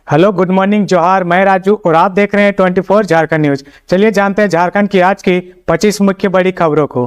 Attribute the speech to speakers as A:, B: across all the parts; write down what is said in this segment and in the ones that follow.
A: Hello, good morning, जोहार। मैं राजू और आप देख रहे हैं 24 झारखंड न्यूज। चलिए जानते हैं झारखंड की आज की 25 मुख्य बड़ी खबरों को।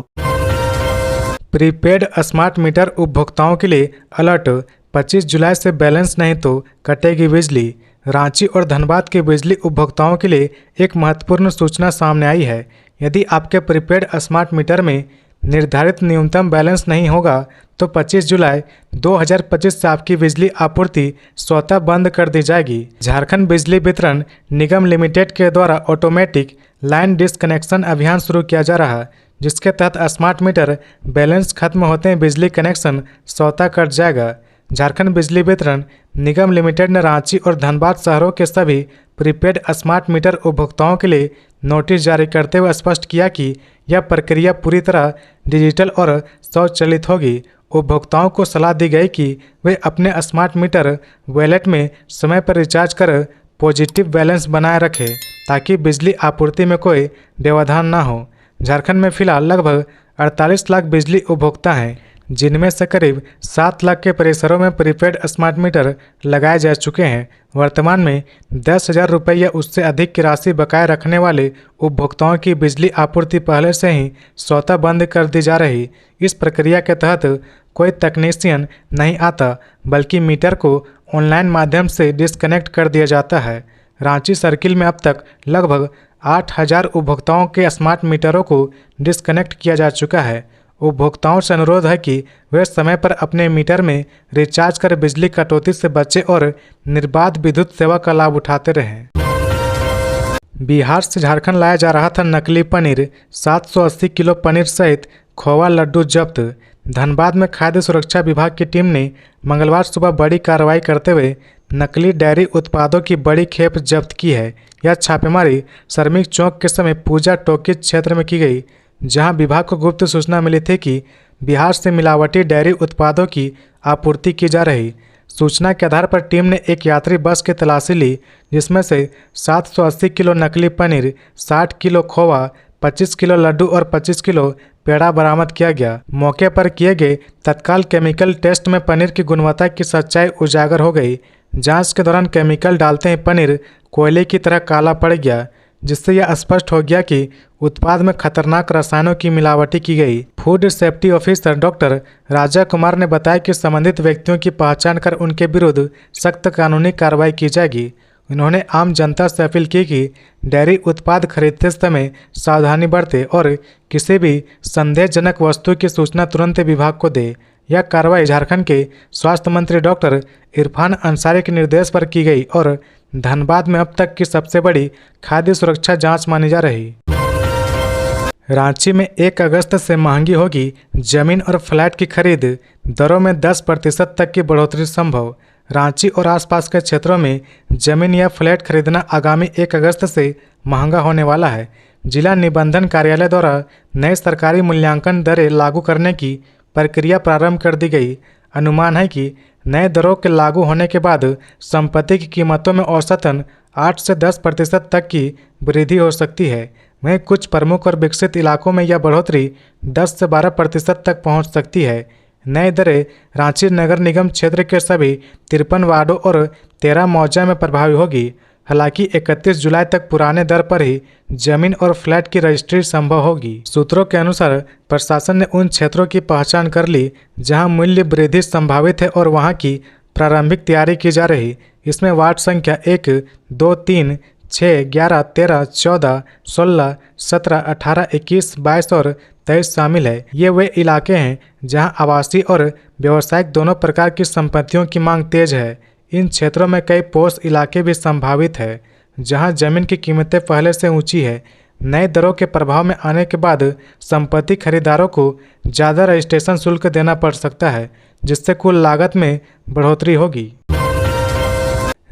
A: प्रीपेड स्मार्ट मीटर उपभोक्ताओं के लिए अलर्ट। 25 जुलाई से बैलेंस नहीं तो कटेगी बिजली। रांची और धनबाद के बिजली उपभोक्ताओं के लिए एक महत्वपूर्ण सूचना सामने आई है। यदि आपके प्रीपेड स्मार्ट मीटर में निर्धारित न्यूनतम बैलेंस नहीं होगा तो 25 जुलाई 2025 से आपकी बिजली आपूर्ति स्वतः बंद कर दी जाएगी। झारखंड बिजली वितरण निगम लिमिटेड के द्वारा ऑटोमेटिक लाइन डिस्कनेक्शन अभियान शुरू किया जा रहा है, जिसके तहत स्मार्ट मीटर बैलेंस खत्म होते ही बिजली कनेक्शन स्वतः कट जाएगा। झारखंड बिजली वितरण निगम लिमिटेड ने रांची और धनबाद शहरों के सभी प्रीपेड स्मार्ट मीटर उपभोक्ताओं के लिए नोटिस जारी करते हुए स्पष्ट किया कि यह प्रक्रिया पूरी तरह डिजिटल और स्वचालित होगी। उपभोक्ताओं को सलाह दी गई कि वे अपने स्मार्ट मीटर वॉलेट में समय पर रिचार्ज कर पॉजिटिव बैलेंस बनाए रखें ताकि बिजली आपूर्ति में कोई व्यवधान न हो। झारखंड में फिलहाल लगभग 48 लाख बिजली उपभोक्ता हैं, जिनमें से करीब 7 लाख के परिसरों में प्रीपेड स्मार्ट मीटर लगाए जा चुके हैं। वर्तमान में 10,000 रुपये या उससे अधिक की राशि बकाया रखने वाले उपभोक्ताओं की बिजली आपूर्ति पहले से ही स्वतः बंद कर दी जा रही। इस प्रक्रिया के तहत कोई तकनीशियन नहीं आता, बल्कि मीटर को ऑनलाइन माध्यम से डिस्कनेक्ट कर दिया जाता है। रांची सर्किल में अब तक लगभग 8,000 उपभोक्ताओं के स्मार्ट मीटरों को डिस्कनेक्ट किया जा चुका है। उपभोक्ताओं से अनुरोध है कि वे समय पर अपने मीटर में रिचार्ज कर बिजली कटौती से बचें और निर्बाध विद्युत सेवा का लाभ उठाते रहें। बिहार से झारखंड लाया जा रहा था नकली पनीर। 780 किलो पनीर सहित खोवा लड्डू जब्त। धनबाद में खाद्य सुरक्षा विभाग की टीम ने मंगलवार सुबह बड़ी कार्रवाई करते हुए नकली डेयरी उत्पादों की बड़ी खेप जब्त की है। यह छापेमारी श्रमिक चौक के समय पूजा टॉकीज क्षेत्र में की गई, जहां विभाग को गुप्त सूचना मिली थी कि बिहार से मिलावटी डेयरी उत्पादों की आपूर्ति की जा रही। सूचना के आधार पर टीम ने एक यात्री बस की तलाशी ली, जिसमें से 780 किलो नकली पनीर, 60 किलो खोवा, 25 किलो लड्डू और 25 किलो पेड़ा बरामद किया गया। मौके पर किए गए तत्काल केमिकल टेस्ट में पनीर की गुणवत्ता की सच्चाई उजागर हो गई। जांच के दौरान केमिकल डालते ही पनीर कोयले की तरह काला पड़ गया, जिससे यह स्पष्ट हो गया कि उत्पाद में खतरनाक रसायनों की मिलावटी की गई। Food safety officer doctor Raja Kumar ने बताया कि संबंधित व्यक्तियों की पहचान कर उनके विरुद्ध सख्त कानूनी कार्रवाई की जाएगी। उन्होंने आम जनता से अपील की कि डेयरी उत्पाद खरीदते समय सावधानी बरते और किसी भी संदेहजनक वस्तु की सूचना तुरंत विभाग को दे। यह कार्रवाई झारखंड के स्वास्थ्य मंत्री डॉक्टर इरफान अंसारी के निर्देश पर की गई और धनबाद में अब तक की सबसे बड़ी खाद्य सुरक्षा जांच मानी जा रही। रांची में 1 अगस्त से महंगी होगी जमीन और फ्लैट की खरीद। दरों में 10% तक की बढ़ोतरी संभव। रांची और आसपास के क्षेत्रों में जमीन या फ्लैट खरीदना आगामी 1 अगस्त से महंगा होने वाला है। जिला निबंधन कार्यालय द्वारा नए सरकारी मूल्यांकन दरें लागू करने की प्रक्रिया प्रारंभ कर दी गई। अनुमान है कि नए दरों के लागू होने के बाद संपत्ति की कीमतों में औसतन 8 से 10% तक की वृद्धि हो सकती है। वहीं कुछ प्रमुख और विकसित इलाकों में यह बढ़ोतरी 10 से 12% तक पहुंच सकती है। नई दरें रांची नगर निगम क्षेत्र के सभी 53 वार्डों और 13 मौजा में प्रभावी होगी। हालांकि 31 जुलाई तक पुराने दर पर ही जमीन और फ्लैट की रजिस्ट्री संभव होगी। सूत्रों के अनुसार प्रशासन ने उन क्षेत्रों की पहचान कर ली जहां मूल्य वृद्धि संभावित है और वहां की प्रारंभिक तैयारी की जा रही। इसमें वार्ड संख्या 1, 2, 3, 6, 11, 13, 14, 16, 17, 18, 21, 22 और 23 शामिल है। ये वे इलाके हैं जहां आवासीय और व्यावसायिक दोनों प्रकार की संपत्तियों की मांग तेज है। इन क्षेत्रों में कई पोष इलाके भी संभावित है, जहां जमीन की कीमतें पहले से ऊंची है। नए दरों के प्रभाव में आने के बाद संपत्ति खरीदारों को ज़्यादा रजिस्ट्रेशन शुल्क देना पड़ सकता है, जिससे कुल लागत में बढ़ोतरी होगी।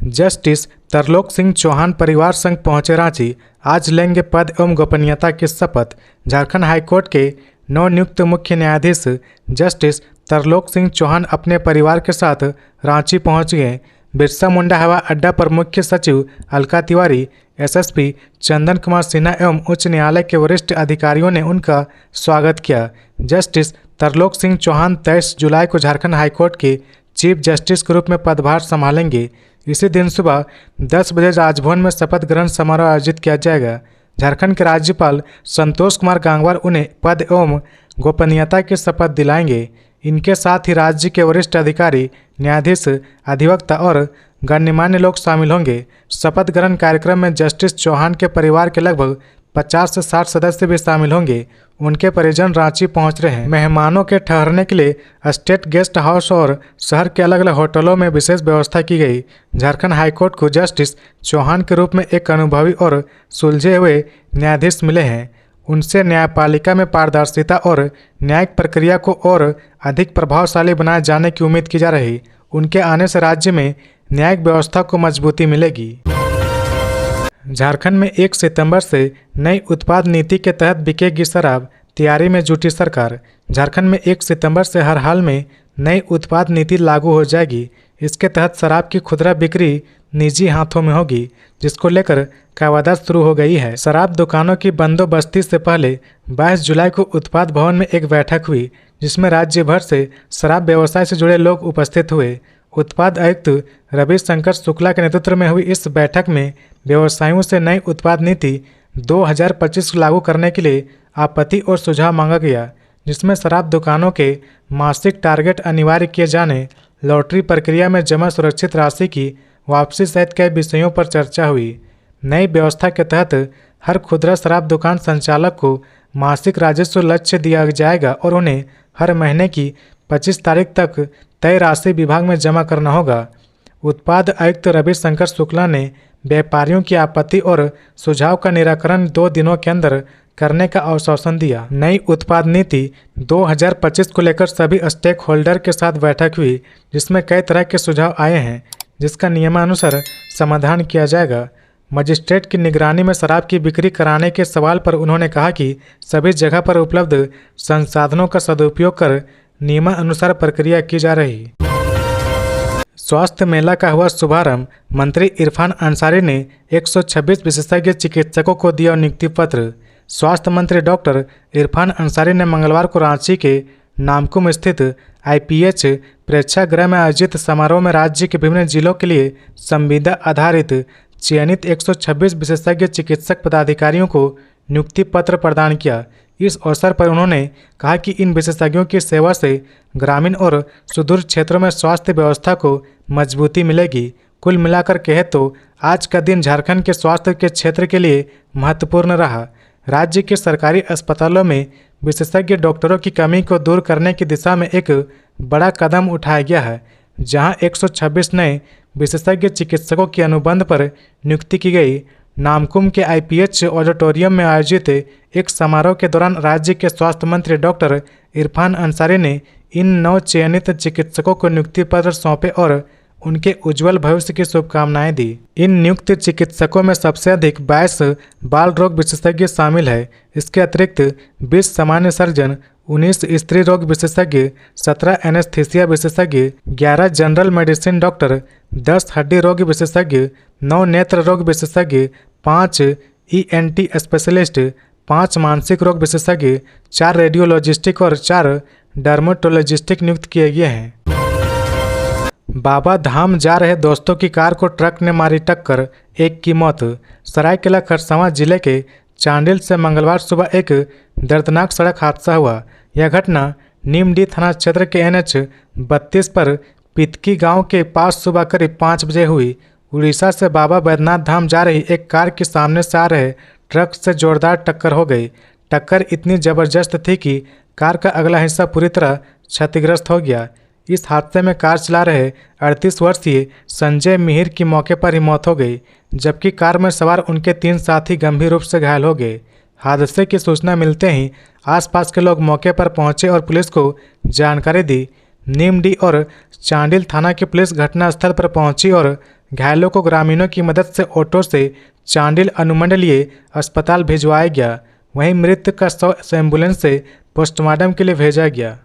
A: जस्टिस तरलोक सिंह चौहान परिवार संघ पहुंचे रांची। आज लेंगे पद एवं गोपनीयता की शपथ। झारखंड हाईकोर्ट के नवनियुक्त मुख्य न्यायाधीश जस्टिस तरलोक सिंह चौहान अपने परिवार के साथ रांची पहुंच गए। बिरसा मुंडा हवाई अड्डा पर मुख्य सचिव अलका तिवारी, एसएसपी चंदन कुमार सिन्हा एवं उच्च न्यायालय के वरिष्ठ अधिकारियों ने उनका स्वागत किया। जस्टिस तरलोक सिंह चौहान 23 जुलाई को झारखंड हाईकोर्ट के चीफ जस्टिस के रूप में पदभार संभालेंगे। इसी दिन सुबह 10 बजे राजभवन में शपथ ग्रहण समारोह आयोजित किया जाएगा। झारखंड के राज्यपाल संतोष कुमार गंगवार उन्हें पद एवं गोपनीयता की शपथ दिलाएंगे। इनके साथ ही राज्य के वरिष्ठ अधिकारी, न्यायाधीश, अधिवक्ता और गणमान्य लोग शामिल होंगे। शपथ ग्रहण कार्यक्रम में जस्टिस चौहान के परिवार के लगभग 50 से 60 सदस्य भी शामिल होंगे। उनके परिजन रांची पहुंच रहे हैं। मेहमानों के ठहरने के लिए स्टेट गेस्ट हाउस और शहर के अलग अलग होटलों में विशेष व्यवस्था की गई। झारखंड हाईकोर्ट को जस्टिस चौहान के रूप में एक अनुभवी और सुलझे हुए न्यायाधीश मिले हैं। उनसे न्यायपालिका में पारदर्शिता और न्यायिक प्रक्रिया को और अधिक प्रभावशाली बनाए जाने की उम्मीद की जा रही। उनके आने से राज्य में न्यायिक व्यवस्था को मजबूती मिलेगी। झारखंड में 1 सितंबर से नई उत्पाद नीति के तहत बिकेगी शराब, तैयारी में जुटी सरकार। झारखंड में 1 सितंबर से हर हाल में नई उत्पाद नीति लागू हो जाएगी। इसके तहत शराब की खुदरा बिक्री निजी हाथों में होगी, जिसको लेकर कवायद शुरू हो गई है। शराब दुकानों की बंदोबस्ती से पहले 22 जुलाई को उत्पाद भवन में एक बैठक हुई, जिसमें राज्य भर से शराब व्यवसाय से जुड़े लोग उपस्थित हुए। उत्पाद आयुक्त रविशंकर शुक्ला के नेतृत्व में हुई इस बैठक में व्यवसायियों से नई उत्पाद नीति 2025 लागू करने के लिए आपत्ति और सुझाव मांगा गया, जिसमें शराब दुकानों के मासिक टारगेट अनिवार्य किए जाने, लॉटरी प्रक्रिया में जमा सुरक्षित राशि की वापसी सहित कई विषयों पर चर्चा हुई। नई व्यवस्था के तहत हर खुदरा शराब दुकान संचालक को मासिक राजस्व लक्ष्य दिया जाएगा और उन्हें हर महीने की 25 तारीख तक तय राशि विभाग में जमा करना होगा। उत्पाद आयुक्त रविशंकर शुक्ला ने व्यापारियों की आपत्ति और सुझाव का निराकरण 2 दिनों के अंदर करने का आश्वासन दिया। नई उत्पाद नीति 2025 को लेकर सभी स्टेक होल्डर के साथ बैठक हुई, जिसमें कई तरह के सुझाव आए हैं, जिसका नियमानुसार समाधान किया जाएगा। मजिस्ट्रेट की निगरानी में शराब की बिक्री कराने के सवाल पर उन्होंने कहा कि सभी जगह पर उपलब्ध संसाधनों का सदुपयोग कर नियमानुसार प्रक्रिया की जा रही। स्वास्थ्य मेला का हुआ शुभारंभ। मंत्री इरफान अंसारी ने 126 विशेषज्ञ चिकित्सकों को दिया नियुक्ति पत्र। स्वास्थ्य मंत्री डॉक्टर इरफान अंसारी ने मंगलवार को रांची के नामकुम स्थित IPH प्रेक्षागृह में आयोजित समारोह में राज्य के विभिन्न जिलों के लिए संविदा आधारित चयनित 126 विशेषज्ञ चिकित्सक पदाधिकारियों को नियुक्ति पत्र प्रदान किया। इस अवसर पर उन्होंने कहा कि इन विशेषज्ञों की सेवा से ग्रामीण और सुदूर क्षेत्रों में स्वास्थ्य व्यवस्था को मजबूती मिलेगी। कुल मिलाकर कहे तो आज का दिन झारखंड के स्वास्थ्य के क्षेत्र के लिए महत्वपूर्ण रहा। राज्य के सरकारी अस्पतालों में विशेषज्ञ डॉक्टरों की कमी को दूर करने की दिशा में एक बड़ा कदम उठाया गया है, जहां 126 नए विशेषज्ञ चिकित्सकों की अनुबंध पर नियुक्ति की गई। नामकुम के IPH ऑडिटोरियम में आयोजित एक समारोह के दौरान राज्य के स्वास्थ्य मंत्री डॉक्टर इरफान अंसारी ने इन 9 चयनित चिकित्सकों को नियुक्ति पत्र सौंपे और उनके उज्जवल भविष्य की शुभकामनाएं दी। इन नियुक्त चिकित्सकों में सबसे अधिक 22 बाल रोग विशेषज्ञ शामिल है। इसके अतिरिक्त 20 सामान्य सर्जन, 19 स्त्री रोग विशेषज्ञ, 17 एनेस्थीसिया विशेषज्ञ, 11 जनरल मेडिसिन डॉक्टर, 10 हड्डी रोग विशेषज्ञ, 9 नेत्र रोग विशेषज्ञ, 5 ENT स्पेशलिस्ट, 5 मानसिक रोग विशेषज्ञ, 4 रेडियोलॉजिस्टिक और 4 डर्मेटोलॉजिस्टिक नियुक्त किए गए हैं। बाबा धाम जा रहे दोस्तों की कार को ट्रक ने मारी टक्कर, एक की मौत। सरायकेला खरसावां जिले के चांडिल से मंगलवार सुबह एक दर्दनाक सड़क हादसा हुआ। यह घटना नीमडी थाना क्षेत्र के NH 32 पर पितकी गांव के पास सुबह करीब 5 बजे हुई। उड़ीसा से बाबा बैद्यनाथ धाम जा रही एक कार के सामने से आ रहे ट्रक से जोरदार टक्कर हो गई। टक्कर इतनी जबरदस्त थी कि कार का अगला हिस्सा पूरी तरह क्षतिग्रस्त हो गया। इस हादसे में कार चला रहे 38 वर्षीय संजय मिहिर की मौके पर ही मौत हो गई, जबकि कार में सवार उनके 3 साथी गंभीर रूप से घायल हो गए। हादसे की सूचना मिलते ही आसपास के लोग मौके पर पहुंचे और पुलिस को जानकारी दी। नीमडी और चांडिल थाना की पुलिस घटनास्थल पर पहुंची और घायलों को ग्रामीणों की मदद से ऑटो से चांडिल अनुमंडलीय अस्पताल भिजवाया गया। वहीं मृतक का शव एम्बुलेंस से पोस्टमार्टम के लिए भेजा गया।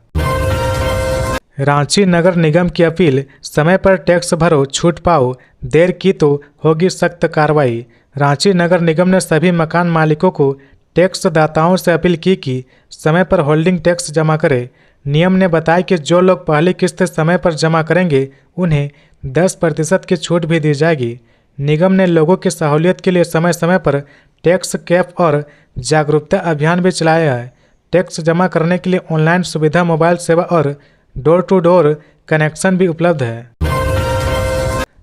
A: रांची नगर निगम की अपील, समय पर टैक्स भरो, छूट पाओ, देर की तो होगी सख्त कार्रवाई। रांची नगर निगम ने सभी मकान मालिकों को टैक्स दाताओं से अपील की कि समय पर होल्डिंग टैक्स जमा करें। नियम ने बताया कि जो लोग पहली किस्त समय पर जमा करेंगे उन्हें 10% की छूट भी दी जाएगी। निगम ने लोगों की सहूलियत के लिए समय समय पर टैक्स कैफ और जागरूकता अभियान भी चलाया है। टैक्स जमा करने के लिए ऑनलाइन सुविधा, मोबाइल सेवा और डोर टू डोर कनेक्शन भी उपलब्ध है।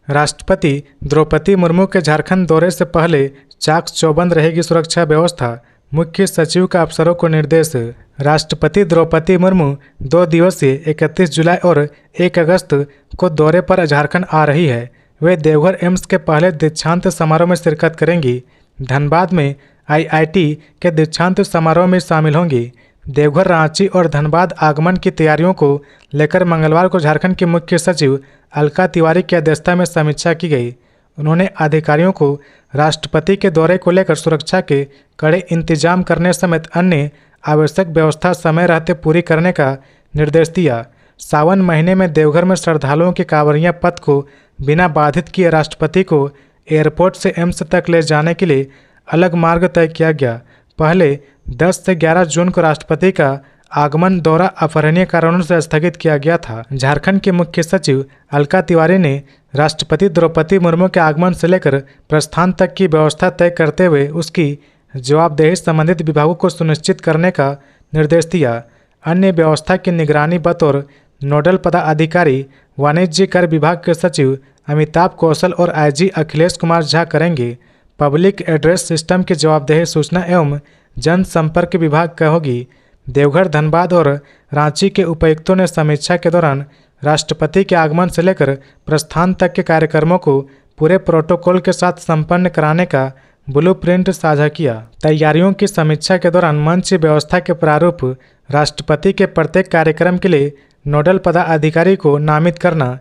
A: राष्ट्रपति द्रौपदी मुर्मू के झारखंड दौरे से पहले चाक चौबंद रहेगी सुरक्षा व्यवस्था, मुख्य सचिव का अफसरों को निर्देश। राष्ट्रपति द्रौपदी मुर्मू 2 दिवसीय 31 जुलाई और 1 अगस्त को दौरे पर झारखंड आ रही है। वे देवघर एम्स के पहले दीक्षांत समारोह में शिरकत करेंगी। धनबाद में आईआईटी के दीक्षांत समारोह में शामिल होंगी। देवघर, रांची और धनबाद आगमन की तैयारियों को लेकर मंगलवार को झारखंड के मुख्य सचिव अलका तिवारी की अध्यक्षता में समीक्षा की गई। उन्होंने अधिकारियों को राष्ट्रपति के दौरे को लेकर सुरक्षा के कड़े इंतजाम करने समेत अन्य आवश्यक व्यवस्था समय रहते पूरी करने का निर्देश दिया। सावन महीने में देवघर में श्रद्धालुओं की कांवरियां पथ को बिना बाधित किए राष्ट्रपति को एयरपोर्ट से एम्स तक ले जाने के लिए अलग मार्ग तय किया गया। पहले 10 से 11 जून को राष्ट्रपति का आगमन दौरा अपहरणीय कारणों से स्थगित किया गया था। झारखंड के मुख्य सचिव अलका तिवारी ने राष्ट्रपति द्रौपदी मुर्मू के आगमन से लेकर प्रस्थान तक की व्यवस्था तय करते हुए उसकी जवाबदेही संबंधित विभागों को सुनिश्चित करने का निर्देश दिया। अन्य व्यवस्था की निगरानी बतौर नोडल पदाधिकारी वाणिज्य कर विभाग के सचिव अमिताभ कौशल और आईजी अखिलेश कुमार झा करेंगे। पब्लिक एड्रेस सिस्टम की जवाबदेही सूचना एवं जनसंपर्क विभाग का होगी। देवघर, धनबाद और रांची के उपायुक्तों ने समीक्षा के दौरान राष्ट्रपति के आगमन से लेकर प्रस्थान तक के कार्यक्रमों को पूरे प्रोटोकॉल के साथ संपन्न कराने का ब्लूप्रिंट साझा किया। तैयारियों की समीक्षा के दौरान मंच व्यवस्था के प्रारूप, राष्ट्रपति के प्रत्येक कार्यक्रम के लिए नोडल पदाधिकारी को नामित करना।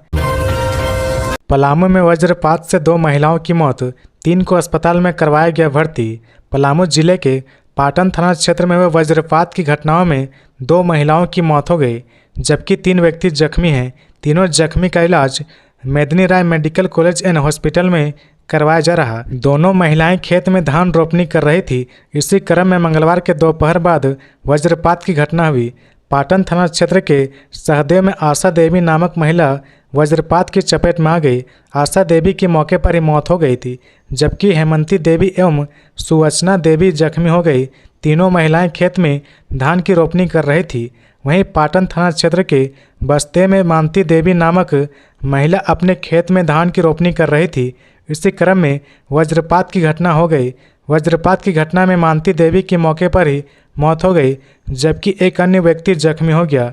A: पलामू में वज्रपात से 2 महिलाओं की मौत, 3 को अस्पताल में करवाया गया भर्ती। पलामू जिले के पाटन थाना क्षेत्र में हुए वज्रपात की घटनाओं में 2 महिलाओं की मौत हो गई, जबकि 3 व्यक्ति जख्मी हैं। तीनों जख्मी का इलाज मेदिनी राय मेडिकल कॉलेज एंड हॉस्पिटल में करवाया जा रहा। दोनों महिलाएं खेत में धान रोपनी कर रही थी। इसी क्रम में मंगलवार के दोपहर बाद वज्रपात की घटना हुई। पाटन थाना क्षेत्र के सहदेव में आशा देवी नामक महिला वज्रपात की चपेट में आ गई। आशा देवी की मौके पर ही मौत हो गई थी, जबकि हेमंती देवी एवं सुवचना देवी जख्मी हो गई। तीनों महिलाएं खेत में धान की रोपनी कर रही थी। वहीं पाटन थाना क्षेत्र के बस्ते में मानती देवी नामक महिला अपने खेत में धान की रोपनी कर रही थी। इसी क्रम में वज्रपात की घटना हो गई। वज्रपात की घटना में मानती देवी की मौके पर ही मौत हो गई, जबकि एक अन्य व्यक्ति जख्मी हो गया।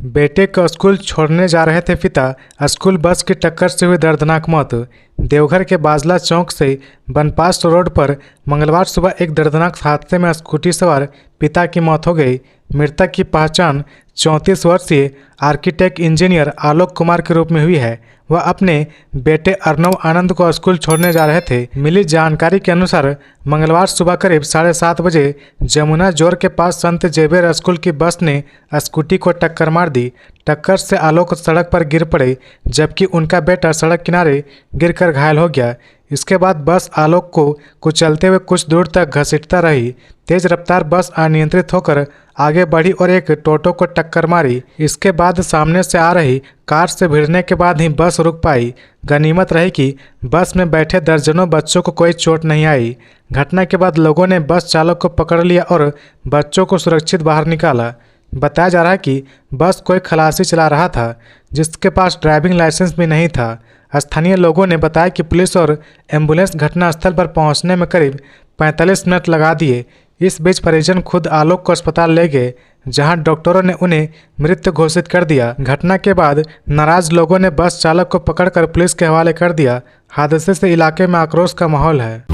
A: बेटे को स्कूल छोड़ने जा रहे थे पिता, स्कूल बस की टक्कर से हुई दर्दनाक मौत। देवघर के बाजला चौक से बनपास रोड पर मंगलवार सुबह एक दर्दनाक हादसे में स्कूटी सवार पिता की मौत हो गई। मृतक की पहचान 34 वर्षीय आर्किटेक्ट इंजीनियर आलोक कुमार के रूप में हुई है। वह अपने बेटे अर्नव आनंद को स्कूल छोड़ने जा रहे थे। मिली जानकारी के अनुसार मंगलवार सुबह करीब 7:30 बजे जमुना जोर के पास संत जेवियर स्कूल की बस ने स्कूटी को टक्कर मार दी। टक्कर से आलोक सड़क पर गिर पड़े, जबकि उनका बेटा सड़क किनारे गिरकर घायल हो गया। इसके बाद बस आलोक को कुचलते हुए कुछ दूर तक घसीटता रही। तेज रफ्तार बस अनियंत्रित होकर आगे बढ़ी और एक टोटो को टक्कर मारी। इसके बाद सामने से आ रही कार से भिड़ने के बाद ही बस रुक पाई। गनीमत रही कि बस में बैठे दर्जनों बच्चों को कोई चोट नहीं आई। घटना के बाद लोगों ने बस चालक को पकड़ लिया और बच्चों को सुरक्षित बाहर निकाला। बताया जा रहा है कि बस कोई खलासी चला रहा था, जिसके पास ड्राइविंग लाइसेंस भी नहीं था। स्थानीय लोगों ने बताया कि पुलिस और एम्बुलेंस घटनास्थल पर पहुंचने में करीब 45 मिनट लगा दिए। इस बीच परिजन खुद आलोक को अस्पताल ले गए, जहां डॉक्टरों ने उन्हें मृत घोषित कर दिया। घटना के बाद नाराज लोगों ने बस चालक को पकड़कर पुलिस के हवाले कर दिया। हादसे से इलाके में आक्रोश का माहौल है।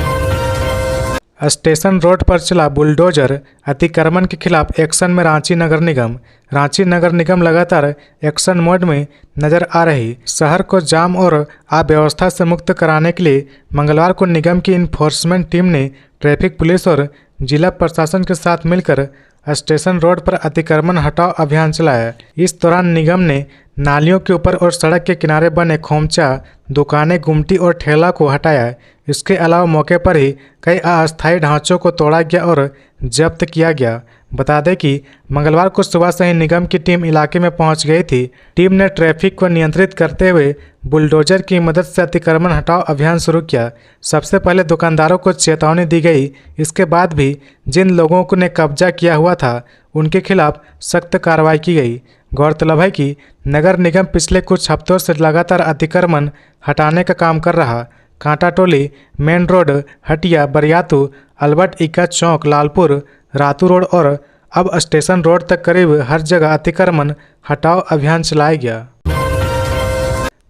A: स्टेशन रोड पर चला बुलडोजर, अतिक्रमण के खिलाफ एक्शन में रांची नगर निगम। रांची नगर निगम लगातार एक्शन मोड में नजर आ रही। शहर को जाम और अव्यवस्था से मुक्त कराने के लिए मंगलवार को निगम की इन्फोर्समेंट टीम ने ट्रैफिक पुलिस और जिला प्रशासन के साथ मिलकर स्टेशन रोड पर अतिक्रमण हटाओ अभियान चलाया। इस दौरान निगम ने नालियों के ऊपर और सड़क के किनारे बने खोमचा, दुकानें, गुमटी और ठेला को हटाया। इसके अलावा मौके पर ही कई अस्थायी ढांचों को तोड़ा गया और जब्त किया गया। बता दें कि मंगलवार को सुबह से ही निगम की टीम इलाके में पहुंच गई थी। टीम ने ट्रैफिक को नियंत्रित करते हुए बुलडोजर की मदद से अतिक्रमण हटाओ अभियान शुरू किया। सबसे पहले दुकानदारों को चेतावनी दी गई। इसके बाद भी जिन लोगों ने कब्जा किया हुआ था उनके खिलाफ सख्त कार्रवाई की गई। गौरतलब है कि नगर निगम पिछले कुछ हफ्तों से लगातार अतिक्रमण हटाने का काम कर रहा। Kanta Toli, main road, Hatia, Bariatu, Albert Ekka chowk, Lalpur, Ratu road और अब स्टेशन रोड तक करीब हर जगह अतिक्रमण हटाओ अभियान चलाया गया।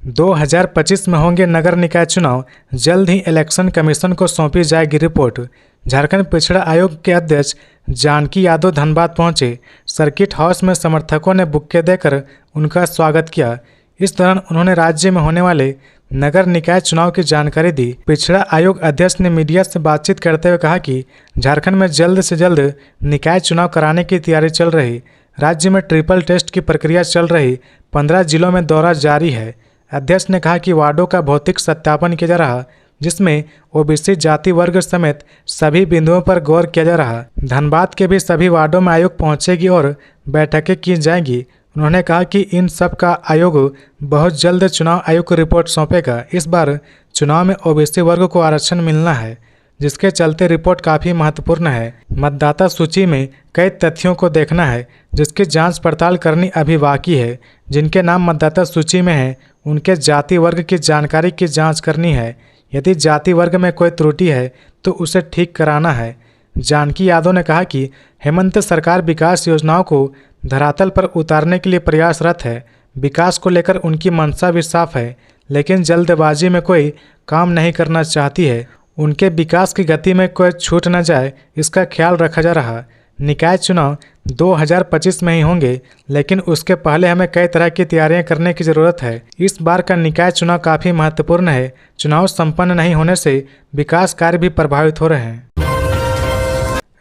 A: 2025 में होंगे नगर निकाय चुनाव, जल्द ही इलेक्शन कमीशन को सौंपी जाएगी रिपोर्ट। झारखंड पिछड़ा आयोग के अध्यक्ष जानकी यादव धनबाद पहुंचे। सर्किट हाउस में समर्थकों ने बुक्के देकर उनका स्वागत किया। इस दौरान उन्होंने राज्य में होने वाले नगर निकाय चुनाव की जानकारी दी। पिछड़ा आयोग अध्यक्ष ने मीडिया से बातचीत करते हुए कहा कि झारखंड में जल्द से जल्द निकाय चुनाव कराने की तैयारी चल रही। राज्य में ट्रिपल टेस्ट की प्रक्रिया चल रही। 15 जिलों में दौरा जारी है। अध्यक्ष ने कहा कि वार्डों का भौतिक सत्यापन किया जा रहा, जिसमें ओबीसी जाति वर्ग समेत सभी बिंदुओं पर गौर किया जा रहा। धनबाद के भी सभी वार्डों में आयोग पहुंचेगी और बैठकें की जाएंगी। उन्होंने कहा कि इन सब का आयोग बहुत जल्द चुनाव आयोग को रिपोर्ट सौंपेगा। इस बार चुनाव में ओबीसी वर्ग को आरक्षण मिलना है, जिसके चलते रिपोर्ट काफ़ी महत्वपूर्ण है। मतदाता सूची में कई तथ्यों को देखना है, जिसकी जांच पड़ताल करनी अभी बाकी है। जिनके नाम मतदाता सूची में है उनके जाति वर्ग की जानकारी की जांच करनी है। यदि जाति वर्ग में कोई त्रुटि है तो उसे ठीक कराना है। जानकी यादव ने कहा कि हेमंत सरकार विकास योजनाओं को धरातल पर उतारने के लिए प्रयासरत है। विकास को लेकर उनकी मंशा भी साफ है, लेकिन जल्दबाजी में कोई काम नहीं करना चाहती है। उनके विकास की गति में कोई छूट न जाए, इसका ख्याल रखा जा रहा। निकाय चुनाव 2025 में ही होंगे, लेकिन उसके पहले हमें कई तरह की तैयारियां करने की ज़रूरत है। इस बार का निकाय चुनाव काफ़ी महत्वपूर्ण है। चुनाव संपन्न नहीं होने से विकास कार्य भी प्रभावित हो रहे हैं।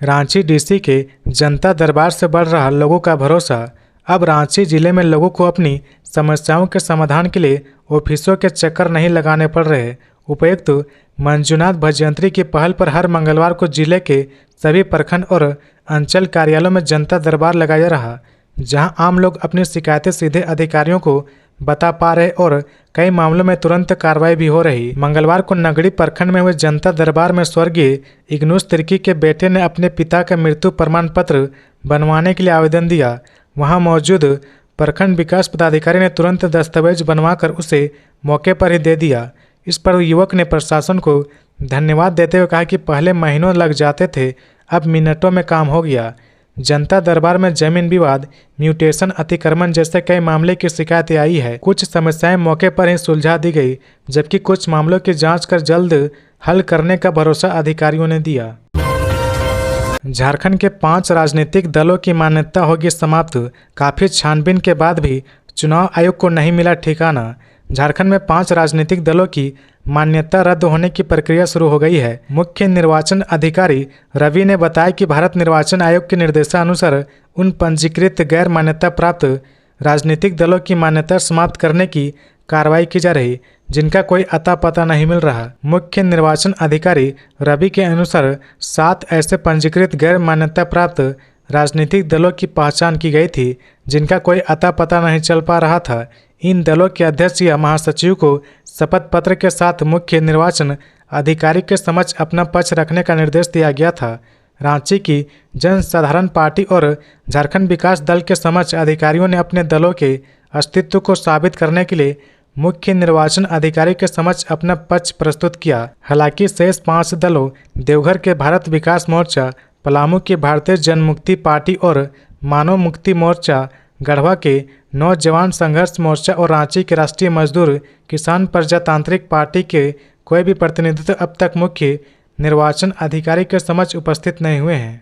A: रांची डीसी के जनता दरबार से बढ़ रहा लोगों का भरोसा। अब रांची जिले में लोगों को अपनी समस्याओं के समाधान के लिए ऑफिसों के चक्कर नहीं लगाने पड़ रहे। उपायुक्त मंजुनाथ भजयंत्री की पहल पर हर मंगलवार को जिले के सभी प्रखंड और अंचल कार्यालयों में जनता दरबार लगाया रहा, जहां आम लोग अपनी शिकायतें सीधे अधिकारियों को बता पा रहे और कई मामलों में तुरंत कार्रवाई भी हो रही। मंगलवार को नगड़ी प्रखंड में हुए जनता दरबार में स्वर्गीय इग्नूस तिर्की के बेटे ने अपने पिता का मृत्यु प्रमाण पत्र बनवाने के लिए आवेदन दिया। वहां मौजूद प्रखंड विकास पदाधिकारी ने तुरंत दस्तावेज बनवाकर उसे मौके पर ही दे दिया। इस पर युवक ने प्रशासन को धन्यवाद देते हुए कहा कि पहले महीनों लग जाते थे, अब मिनटों में काम हो गया। जनता दरबार में जमीन विवाद, म्यूटेशन, अतिक्रमण जैसे कई मामले की शिकायतें आई है। कुछ समस्याएं मौके पर ही सुलझा दी गई, जबकि कुछ मामलों की जांच कर जल्द हल करने का भरोसा अधिकारियों ने दिया। झारखंड के 5 राजनीतिक दलों की मान्यता होगी समाप्त। काफ़ी छानबीन के बाद भी चुनाव आयोग को नहीं मिला ठिकाना। झारखंड में 5 राजनीतिक दलों की मान्यता रद्द होने की प्रक्रिया शुरू हो गई है। मुख्य निर्वाचन अधिकारी रवि ने बताया कि भारत निर्वाचन आयोग के निर्देशानुसार उन पंजीकृत गैर मान्यता प्राप्त राजनीतिक दलों की मान्यता समाप्त करने की कार्रवाई की जा रही, जिनका कोई अता पता नहीं मिल रहा। मुख्य निर्वाचन अधिकारी रवि के अनुसार 7 ऐसे पंजीकृत गैर मान्यता प्राप्त राजनीतिक दलों की पहचान की गई थी, जिनका कोई अता पता नहीं चल पा रहा था। इन दलों के अध्यक्ष या महासचिव को शपथ पत्र के साथ मुख्य निर्वाचन अधिकारी के समक्ष अपना पक्ष रखने का निर्देश दिया गया था। रांची की जनसाधारण पार्टी और झारखंड विकास दल के समक्ष अधिकारियों ने अपने दलों के अस्तित्व को साबित करने के लिए मुख्य निर्वाचन अधिकारी के समक्ष अपना पक्ष प्रस्तुत किया। हालांकि शेष 5 दलों देवघर के भारत विकास मोर्चा, पलामू की भारतीय जनमुक्ति पार्टी और मानव मुक्ति मोर्चा, गढ़वा के नौजवान संघर्ष मोर्चा और रांची के राष्ट्रीय मजदूर किसान प्रजातांत्रिक पार्टी के कोई भी प्रतिनिधित्व अब तक मुख्य निर्वाचन अधिकारी के समक्ष उपस्थित नहीं हुए हैं।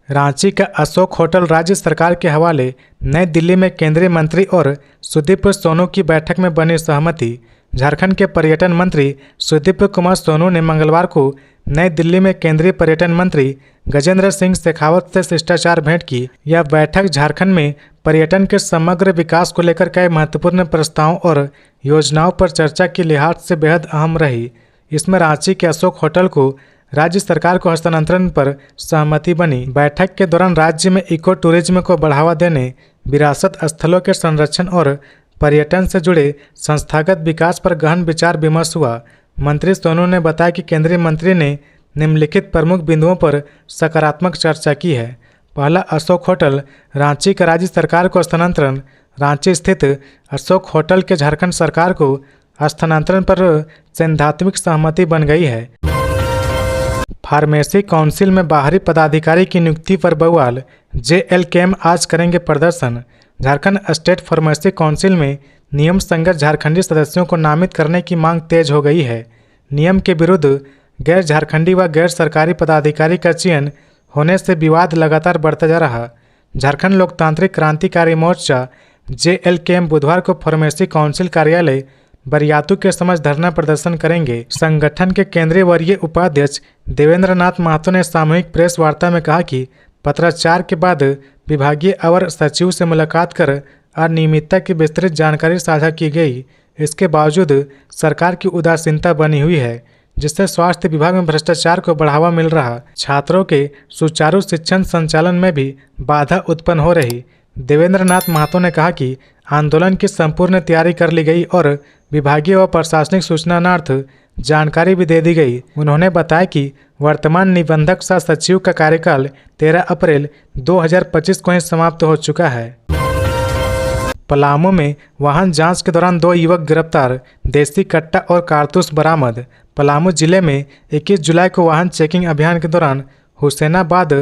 A: रांची का अशोक होटल राज्य सरकार के हवाले। नई दिल्ली में केंद्रीय मंत्री और सुदीप सोनू की बैठक में बनी सहमति। झारखंड के पर्यटन मंत्री सुदीप कुमार सोनू ने मंगलवार को नई दिल्ली में केंद्रीय पर्यटन मंत्री गजेंद्र सिंह शेखावत से शिष्टाचार भेंट की। यह बैठक झारखंड में पर्यटन के समग्र विकास को लेकर कई महत्वपूर्ण प्रस्तावों और योजनाओं पर चर्चा के लिहाज से बेहद अहम रही। इसमें रांची के अशोक होटल को राज्य सरकार को हस्तांतरण पर सहमति बनी। बैठक के दौरान राज्य में इको टूरिज्म को बढ़ावा देने, विरासत स्थलों के संरक्षण और पर्यटन से जुड़े संस्थागत विकास पर गहन विचार विमर्श हुआ। मंत्री सोनू ने बताया कि केंद्रीय मंत्री ने निम्नलिखित प्रमुख बिंदुओं पर सकारात्मक चर्चा की है। पहला, अशोक होटल रांची का राज्य सरकार को हस्तांतरण। रांची स्थित अशोक होटल के झारखंड सरकार को हस्तांतरण पर सैद्धांतिक सहमति बन गई है। फार्मेसी काउंसिल में बाहरी पदाधिकारी की नियुक्ति पर बवाल, JLKM आज करेंगे प्रदर्शन। झारखंड स्टेट फार्मेसी काउंसिल में नियम संगत झारखंडी सदस्यों को नामित करने की मांग तेज हो गई है। नियम के विरुद्ध गैर झारखंडी व गैर सरकारी पदाधिकारी का चयन होने से विवाद लगातार बढ़ता जा रहा। झारखंड लोकतांत्रिक क्रांतिकारी मोर्चा JLKM बुधवार को फार्मेसी काउंसिल कार्यालय बरियातू के समक्ष धरना प्रदर्शन करेंगे। संगठन के केंद्रीय वरीय उपाध्यक्ष देवेंद्र नाथ महतो ने सामूहिक प्रेस वार्ता में कहा कि पत्राचार के बाद विभागीय अवर सचिव से मुलाकात कर अनियमितता की विस्तृत जानकारी साझा की गई। इसके बावजूद सरकार की उदासीनता बनी हुई है, जिससे स्वास्थ्य विभाग में भ्रष्टाचार को बढ़ावा मिल रहा। छात्रों के सुचारू शिक्षण संचालन में भी बाधा उत्पन्न हो रही। देवेंद्र नाथ महतो ने कहा कि आंदोलन की संपूर्ण तैयारी कर ली गई और विभागीय व प्रशासनिक सूचनार्थ जानकारी भी दे दी गई। उन्होंने बताया कि वर्तमान निबंधक सह सचिव का कार्यकाल 13 अप्रैल 2025 को ही समाप्त हो चुका है। पलामू में वाहन जांच के दौरान 2 युवक गिरफ्तार, देसी कट्टा और कारतूस बरामद। पलामू जिले में 21 जुलाई को वाहन चेकिंग अभियान के दौरान हुसैनाबाद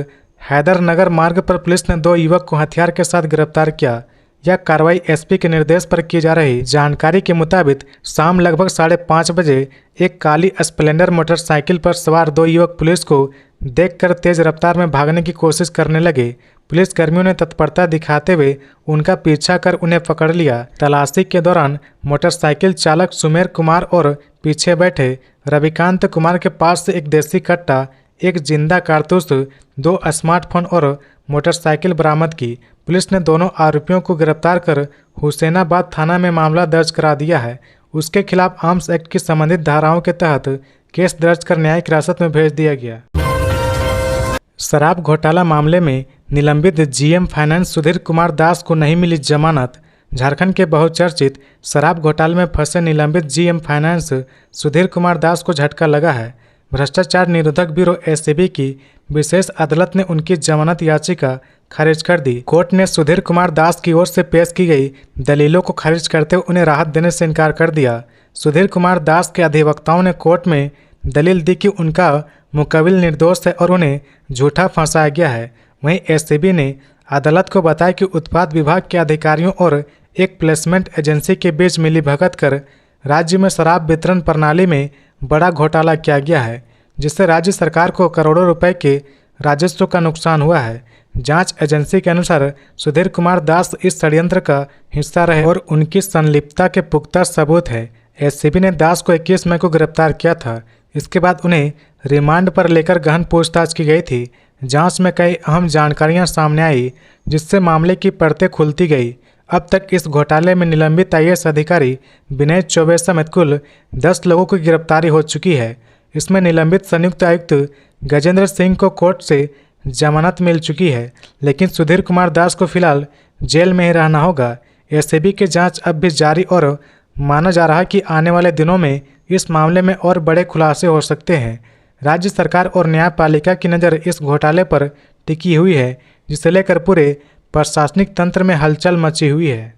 A: हैदरनगर मार्ग पर पुलिस ने 2 युवक को हथियार के साथ गिरफ्तार किया। यह कार्रवाई SP के निर्देश पर की जा रही। जानकारी के मुताबिक शाम लगभग 5:30 बजे एक काली स्प्लेंडर मोटरसाइकिल पर सवार 2 युवक पुलिस को देखकर तेज रफ्तार में भागने की कोशिश करने लगे। पुलिसकर्मियों ने तत्परता दिखाते हुए उनका पीछा कर उन्हें पकड़ लिया। तलाशी के दौरान मोटरसाइकिल चालक सुमेर कुमार और पीछे बैठे रविकांत कुमार के पास से एक देसी कट्टा, एक जिंदा कारतूस, 2 स्मार्टफोन और मोटरसाइकिल बरामद की। पुलिस ने दोनों आरोपियों को गिरफ्तार कर हुसैनाबाद थाना में मामला दर्ज करा दिया है। उसके खिलाफ आर्म्स एक्ट की संबंधित धाराओं के तहत केस दर्ज कर न्यायिक हिरासत में भेज दिया गया। शराब घोटाला मामले में निलंबित GM फाइनेंस सुधीर कुमार दास को नहीं मिली जमानत। झारखंड के बहुचर्चित शराब घोटाले में फंसे निलंबित GM फाइनेंस सुधीर कुमार दास को झटका लगा है। भ्रष्टाचार निरोधक ब्यूरो SAB की विशेष अदालत ने उनकी जमानत याचिका खारिज कर दी। कोर्ट ने सुधीर कुमार दास की ओर से पेश की गई दलीलों को खारिज करते हुए उन्हें राहत देने से इनकार कर दिया। सुधीर कुमार दास के अधिवक्ताओं ने कोर्ट में दलील दी कि उनका मुकबिल निर्दोष है और उन्हें झूठा फंसाया गया है। वहीं SAB ने अदालत को बताया कि उत्पाद विभाग के अधिकारियों और एक प्लेसमेंट एजेंसी के बीच मिलीभगत कर राज्य में शराब वितरण प्रणाली में बड़ा घोटाला किया गया है, जिससे राज्य सरकार को करोड़ों रुपए के राजस्व का नुकसान हुआ है। जांच एजेंसी के अनुसार सुधीर कुमार दास इस षड्यंत्र का हिस्सा रहे और उनकी संलिप्तता के पुख्ता सबूत है। SAB ने दास को 21 मई को गिरफ्तार किया था। इसके बाद उन्हें रिमांड पर लेकर गहन पूछताछ की गई थी। जांच में कई अहम जानकारियां सामने आई, जिससे मामले की परतें खुलती गई। अब तक इस घोटाले में निलंबित IAS अधिकारी विनय चौबे समेत कुल 10 लोगों की गिरफ्तारी हो चुकी है। इसमें निलंबित संयुक्त आयुक्त गजेंद्र सिंह को कोर्ट से जमानत मिल चुकी है, लेकिन सुधीर कुमार दास को फिलहाल जेल में ही रहना होगा। SAB की जांच अब भी जारी और माना जा रहा है कि आने वाले दिनों में इस मामले में और बड़े खुलासे हो सकते हैं। राज्य सरकार और न्यायपालिका की नज़र इस घोटाले पर टिकी हुई है, जिसे लेकर पूरे प्रशासनिक तंत्र में हलचल मची हुई है।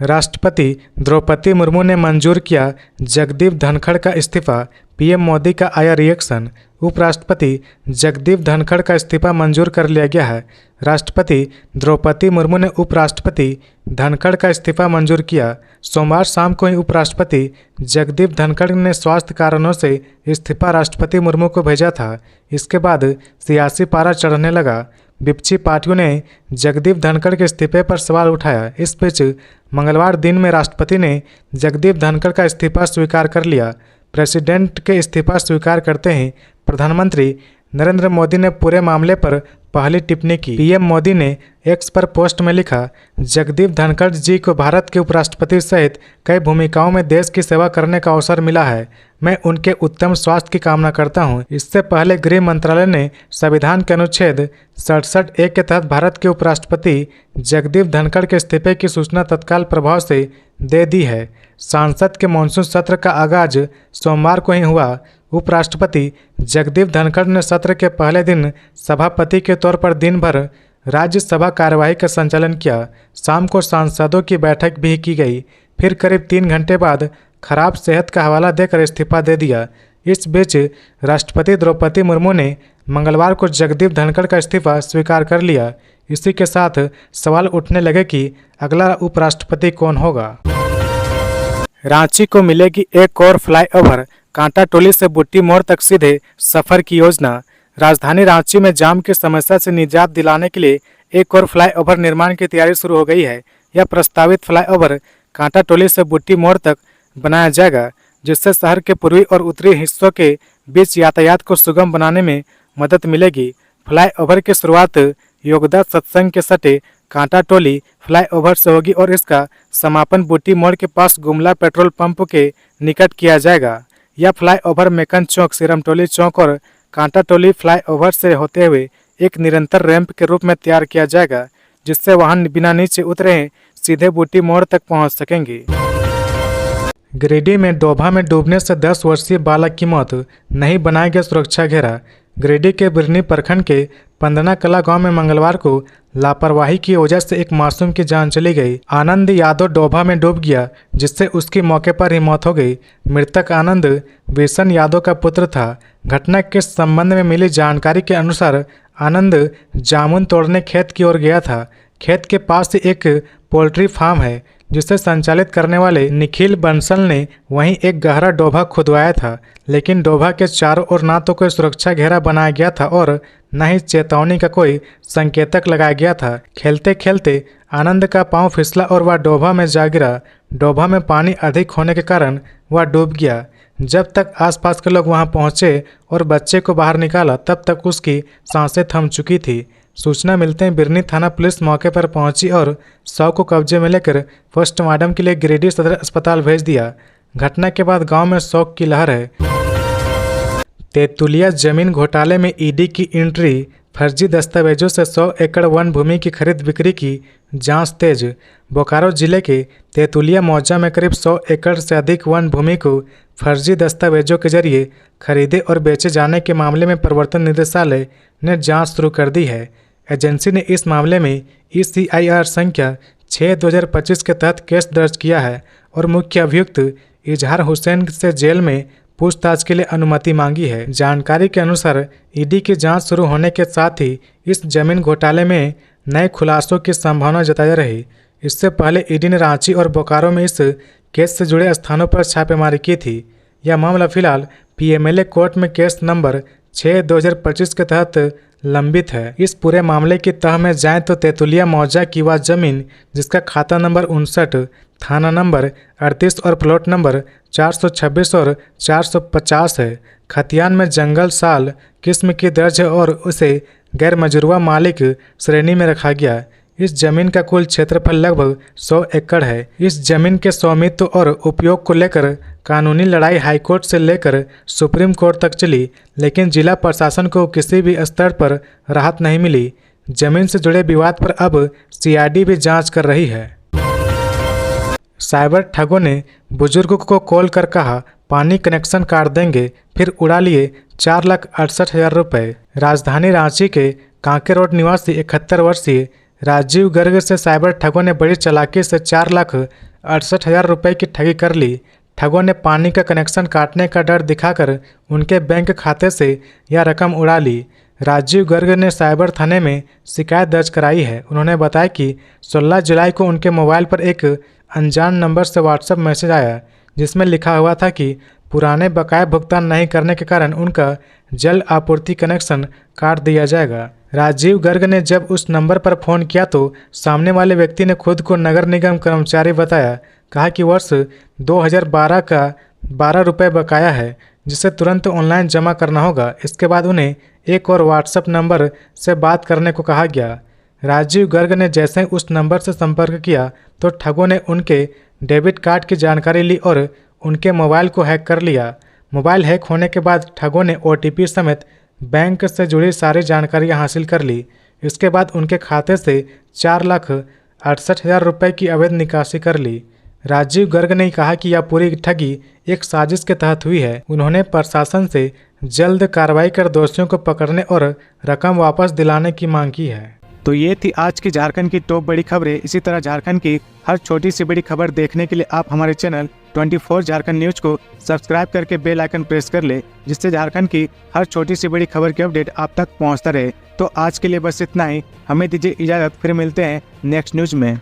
A: राष्ट्रपति द्रौपदी मुर्मू ने मंजूर किया जगदीप धनखड़ का इस्तीफा, PM मोदी का आया रिएक्शन। उपराष्ट्रपति जगदीप धनखड़ का इस्तीफा मंजूर कर लिया गया है। राष्ट्रपति द्रौपदी मुर्मू ने उपराष्ट्रपति धनखड़ का इस्तीफा मंजूर किया। सोमवार शाम को ही उपराष्ट्रपति जगदीप धनखड़ ने स्वास्थ्य कारणों से इस्तीफा राष्ट्रपति मुर्मू को भेजा था। इसके बाद सियासी पारा चढ़ने लगा। विपक्षी पार्टियों ने जगदीप धनखड़ के इस्तीफे पर सवाल उठाया। इस बीच मंगलवार दिन में राष्ट्रपति ने जगदीप धनखड़ का इस्तीफा स्वीकार कर लिया। प्रेसिडेंट के इस्तीफा स्वीकार करते ही प्रधानमंत्री नरेंद्र मोदी ने पूरे मामले पर पहली टिप्पणी की। पीएम मोदी ने एक्स पर पोस्ट में लिखा, जगदीप धनखड़ जी को भारत के उपराष्ट्रपति सहित कई भूमिकाओं में देश की सेवा करने का अवसर मिला है। मैं उनके उत्तम स्वास्थ्य की कामना करता हूं। इससे पहले गृह मंत्रालय ने संविधान के अनुच्छेद 67(a) के तहत भारत के उपराष्ट्रपति जगदीप धनखड़ के इस्तीफे की सूचना तत्काल प्रभाव से दे दी है। संसद के मानसून सत्र का आगाज सोमवार को ही हुआ। उपराष्ट्रपति जगदीप धनखड़ ने सत्र के पहले दिन सभापति के तौर पर दिन भर राज्यसभा कार्यवाही का संचालन किया। शाम को सांसदों की बैठक भी की गई। फिर करीब 3 घंटे बाद खराब सेहत का हवाला देकर इस्तीफा दे दिया। इस बीच राष्ट्रपति द्रौपदी मुर्मू ने मंगलवार को जगदीप धनखड़ का इस्तीफा स्वीकार कर लिया। इसी के साथ सवाल उठने लगे कि अगला उपराष्ट्रपति कौन होगा। रांची को मिलेगी एक और फ्लाईओवर, कांटा टोली से बुट्टी मोड़ तक सीधे सफर की योजना। राजधानी रांची में जाम की समस्या से निजात दिलाने के लिए एक और फ्लाईओवर निर्माण की तैयारी शुरू हो गई है। यह प्रस्तावित फ्लाईओवर कांटा टोली से बुट्टी मोड़ तक बनाया जाएगा, जिससे शहर के पूर्वी और उत्तरी हिस्सों के बीच यातायात को सुगम बनाने में मदद मिलेगी। फ्लाईओवर की शुरुआत योगदा सत्संग के सटे कांटा टोली फ्लाईओवर से होगी और इसका समापन बुट्टी मोड़ के पास गुमला पेट्रोल पंप के निकट किया जाएगा। यह फ्लाईओवर मेकन चौक, सिरमटोली चौक और कांटा टोली फ्लाईओवर से होते हुए एक निरंतर रैंप के रूप में तैयार किया जाएगा, जिससे वाहन बिना नीचे उतरे सीधे बुट्टी मोड़ तक पहुंच सकेंगे। गिरिडीह में डोभा में डूबने से 10 वर्षीय बालक की मौत, नहीं बनाया गया सुरक्षा घेरा। गिरिडीह के बिरनी प्रखंड के पंदना कला गांव में मंगलवार को लापरवाही की वजह से एक मासूम की जान चली गई। आनंद यादव डोभा में डूब गया, जिससे उसकी मौके पर ही मौत हो गई। मृतक आनंद बेसन यादव का पुत्र था। घटना के संबंध में मिली जानकारी के अनुसार आनंद जामुन तोड़ने खेत की ओर गया था। खेत के पास ही एक पोल्ट्री फार्म है, जिसे संचालित करने वाले निखिल बंसल ने वहीं एक गहरा डोभा खुदवाया था, लेकिन डोभा के चारों ओर ना तो कोई सुरक्षा घेरा बनाया गया था और न ही चेतावनी का कोई संकेतक लगाया गया था। खेलते खेलते आनंद का पांव फिसला और वह डोभा में जा गिरा। डोभा में पानी अधिक होने के कारण वह डूब गया। जब तक आसपास के लोग वहां पहुंचे और बच्चे को बाहर निकाला, तब तक उसकी सांसें थम चुकी थी। सूचना मिलते ही बिरनी थाना पुलिस मौके पर पहुंची और शव को कब्जे में लेकर पोस्टमार्टम के लिए गिरिडीह सदर अस्पताल भेज दिया। घटना के बाद गांव में शोक की लहर है। तेतुलिया जमीन घोटाले में ईडी की एंट्री, फर्जी दस्तावेजों से 100 एकड़ वन भूमि की खरीद बिक्री की जांच तेज। बोकारो जिले के तेतुलिया मौजा में करीब 100 एकड़ से अधिक वन भूमि को फर्जी दस्तावेजों के जरिए खरीदे और बेचे जाने के मामले में प्रवर्तन निदेशालय ने जांच शुरू कर दी है। एजेंसी ने इस मामले में ECIR संख्या 6/2025 के तहत केस दर्ज किया है और मुख्य अभियुक्त इजहार हुसैन से जेल में पूछताछ के लिए अनुमति मांगी है। जानकारी के अनुसार ईडी की जांच शुरू होने के साथ ही इस जमीन घोटाले में नए खुलासों की संभावना जताई रही। इससे पहले ईडी ने रांची और बोकारो में इस केस से जुड़े स्थानों पर छापेमारी की थी। यह मामला फिलहाल PMLA कोर्ट में केस नंबर 6/2025 के तहत लंबित है। इस पूरे मामले की तह में जाएं तो तेतुलिया मौजा की वह जमीन, जिसका खाता नंबर 59, थाना नंबर 38 और प्लॉट नंबर 426 और 450 है, खतियान में जंगल साल किस्म की दर्ज है और उसे गैर मजरूआ मालिक श्रेणी में रखा गया। इस जमीन का कुल क्षेत्रफल लगभग 100 एकड़ है। इस जमीन के स्वामित्व और उपयोग को लेकर कानूनी लड़ाई हाईकोर्ट से लेकर सुप्रीम कोर्ट तक चली, लेकिन जिला प्रशासन को किसी भी स्तर पर राहत नहीं मिली। जमीन से जुड़े विवाद पर अब CID भी जांच कर रही है। साइबर ठगों ने बुजुर्ग को कॉल कर कहा पानी कनेक्शन काट देंगे, फिर उड़ा लिए 4,68,000 रुपये। राजधानी रांची के कांके रोड निवासी 71 वर्षीय राजीव गर्ग से साइबर ठगों ने बड़ी चालाकी से 4,68,000 रुपये की ठगी कर ली। ठगों ने पानी का कनेक्शन काटने का डर दिखाकर उनके बैंक खाते से यह रकम उड़ा ली। राजीव गर्ग ने साइबर थाने में शिकायत दर्ज कराई है। उन्होंने बताया कि 16 जुलाई को उनके मोबाइल पर एक अनजान नंबर से व्हाट्सएप मैसेज आया, जिसमें लिखा हुआ था कि पुराने बकाया भुगतान नहीं करने के कारण उनका जल आपूर्ति कनेक्शन काट दिया जाएगा। राजीव गर्ग ने जब उस नंबर पर फ़ोन किया तो सामने वाले व्यक्ति ने खुद को नगर निगम कर्मचारी बताया। कहा कि वर्ष 2012 का 12 रुपये बकाया है, जिसे तुरंत ऑनलाइन जमा करना होगा। इसके बाद उन्हें एक और व्हाट्सएप नंबर से बात करने को कहा गया। राजीव गर्ग ने जैसे ही उस नंबर से संपर्क किया तो ठगों ने उनके डेबिट कार्ड की जानकारी ली और उनके मोबाइल को हैक कर लिया। मोबाइल हैक होने के बाद ठगों ने OTP समेत बैंक से जुड़ी सारी जानकारियां हासिल कर ली। इसके बाद उनके खाते से 4,68,000 रुपये की अवैध निकासी कर ली। राजीव गर्ग ने कहा कि यह पूरी ठगी एक साजिश के तहत हुई है। उन्होंने प्रशासन से जल्द कार्रवाई कर दोषियों को पकड़ने और रकम वापस दिलाने की मांग की है।
B: तो ये थी आज की झारखंड की टॉप बड़ी खबरें। इसी तरह झारखंड की हर छोटी सी बड़ी खबर देखने के लिए आप हमारे चैनल 24 झारखंड न्यूज को सब्सक्राइब करके बेल आइकन प्रेस कर ले, जिससे झारखंड की हर छोटी सी बड़ी खबर की अपडेट आप तक पहुंचता रहे। तो आज के लिए बस इतना ही, हमें दीजिए इजाजत, फिर मिलते हैं नेक्स्ट न्यूज में।